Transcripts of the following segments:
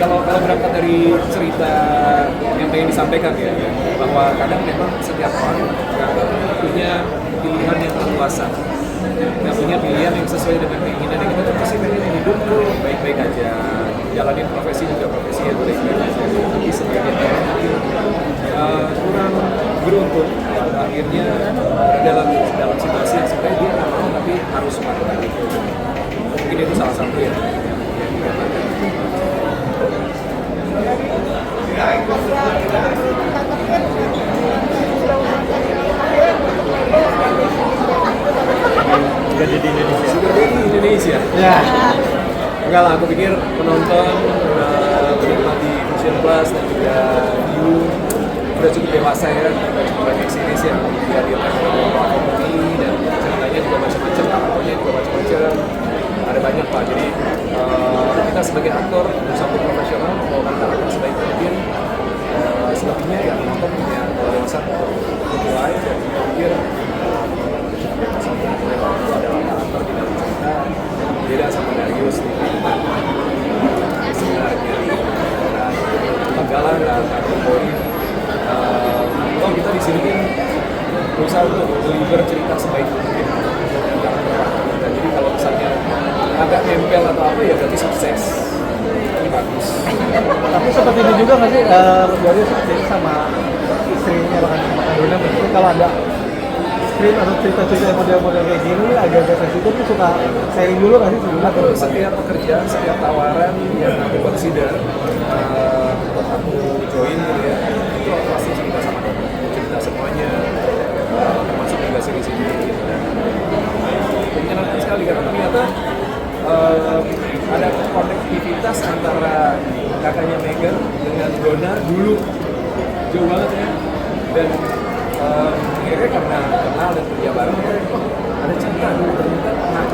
kalau berangkat dari cerita yang pengen disampaikan ya, bahwa kadang memang setiap orang punya pilihan yang leluasa, nggak punya pilihan yang sesuai dengan keinginan yang kita tuh pasti pengen hidup tuh baik-baik aja, jalanin profesi juga profesi yang baik-baik aja. Tapi sebagian orang mungkin kurang beruntung, akhirnya dalam situasi yang sebenarnya dia nggak mau tapi harus melakukan itu. Mungkin itu salah satu yang dikatakan. Sudah jadi Indonesia. Sudah jadi Indonesia. Ya. Enggak lah, aku pikir penonton menikmati Vision Plus dan juga You udah cukup dewasa ya, udah cukup banyak series yang dihadirkan oleh platform ini dan ceritanya juga macam-macam, karakternya juga macam-macam, ada banyak pak. Jadi kita sebagai aktor bersama profesional membawakan karakter sebaik mungkin. Selebihnya ya penonton punya kewawasan untuk menilai dan berpikir itu adalah karakter di dalam cerita beda sama Darius di sebenarnya. Nah, Manggala nggak poin. Kalau kita di sini kan berusaha untuk deliver cerita sebaik mungkin dengan karakter kita. Jadi kalau misalnya agak nempel atau apa ya berarti sukses. Ini bagus. Tapi seperti itu juga nggak sih, dari seperti sama istrinya bahkan sama Kadona, maksudnya kalau ada screen atau cerita-cerita yang model-model kayak gini agak-agak sensitif tuh suka sharing dulu nggak sih sebelum Aku setiap pekerjaan, setiap tawaran yang aku consider untuk aku join gitu ya, itu aku pasti cerita sama Dono, cerita semuanya, termasuk juga sini-sini gitu. Dan menyenangkan sekali karena ternyata ada konektivitas antara kakaknya Megan dengan Dona dulu jauh banget ya, dan akhirnya karena kenal dan kerja bareng ada cerita dulu ternyata pernah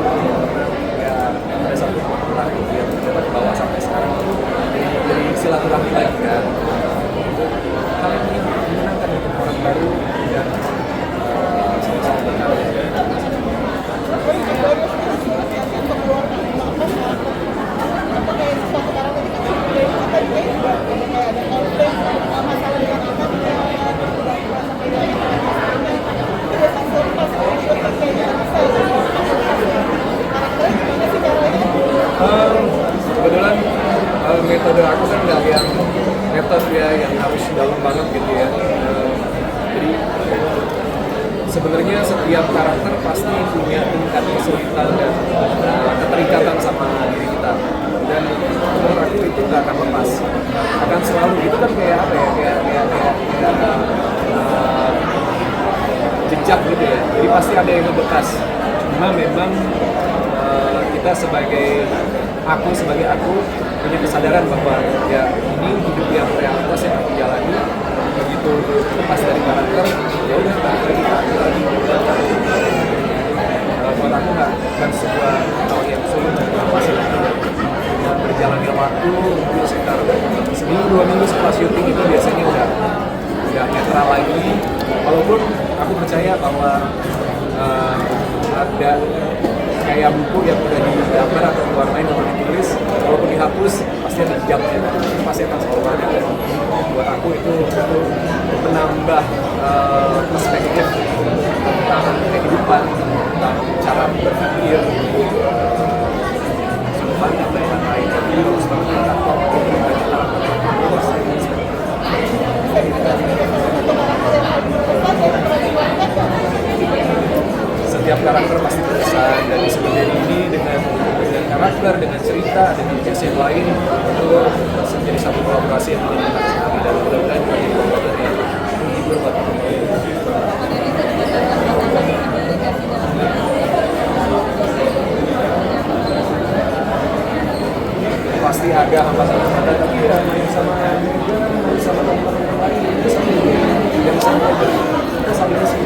ya ada satu momen lagi yang ternyata dibawa sampai sekarang jadi silaturahmi lagi kan. Itu hal yang menyenangkan untuk orang baru dan sama-sama berkarya. Kebetulan metode aku kan nggak yang metode ya yang harus dalam banget gitu ya. Jadi sebenarnya setiap karakter pasti punya tingkat kesulitan dan keterikatan sama diri kita. Dan menurut aku itu nggak akan lepas, akan selalu itu kan kayak apa ya kayak jejak gitu ya. Jadi pasti ada yang ngebekas. Cuma memang kita sebagai aku punya kesadaran bahwa ya ini hidup yang realitas yang aku jalani, begitu lepas dari karakter ya udah lagi buat aku bukan sebuah hal yang sulit dan apa sih dengan berjalannya waktu mungkin sekitar seminggu 2 minggu setelah syuting itu biasanya udah netral lagi, walaupun aku percaya bahwa ada kayak buku yang udah digambar atau diwarnain atau ditulis, walaupun dihapus pasti ada jejaknya, pasti akan selalu ada. Dan buat aku itu menambah perspektif tentang kehidupan, tentang cara berpikir, sudut pandang dan lain-lain. Jadi harus banget kantor setiap karakter pasti berkesan, dan di sebenarnya ini dengan karakter, dengan cerita, dengan cast yang lain itu menjadi satu kolaborasi yang menyenangkan sekali, dan mudah-mudahan menjadi kolaborasi yang menghibur buat penonton. Pasti ada hambatan-hambatan, tapi ya main sama Megan, main sama teman-teman yang lain, itu sama dari sana kita saling isi.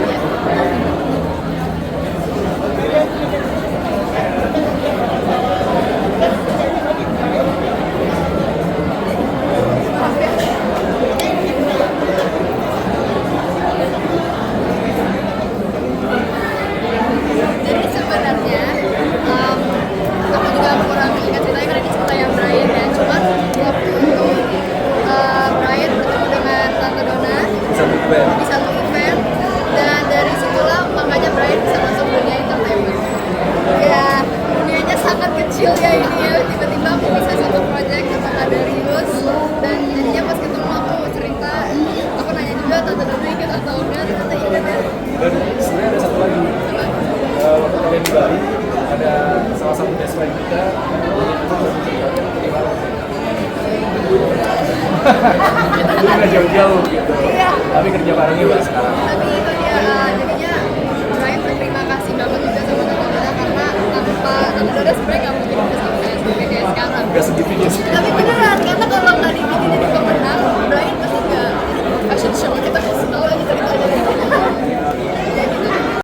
Jadi sebenarnya aku juga kurang ingat ceritanya karena ini cerita yang Brian ya, cuma selain kita kita nggak jauh-jauh gitu, Iya. tapi kerja barengnya Mbak sekarang. Tapi itu dia jadinya Brian berterima kasih banget juga sama Tante Dora karena tanpa Tante Dora sebenarnya nggak mungkin bisa sampai kayak sekarang. Nggak segitunya sih. Tapi beneran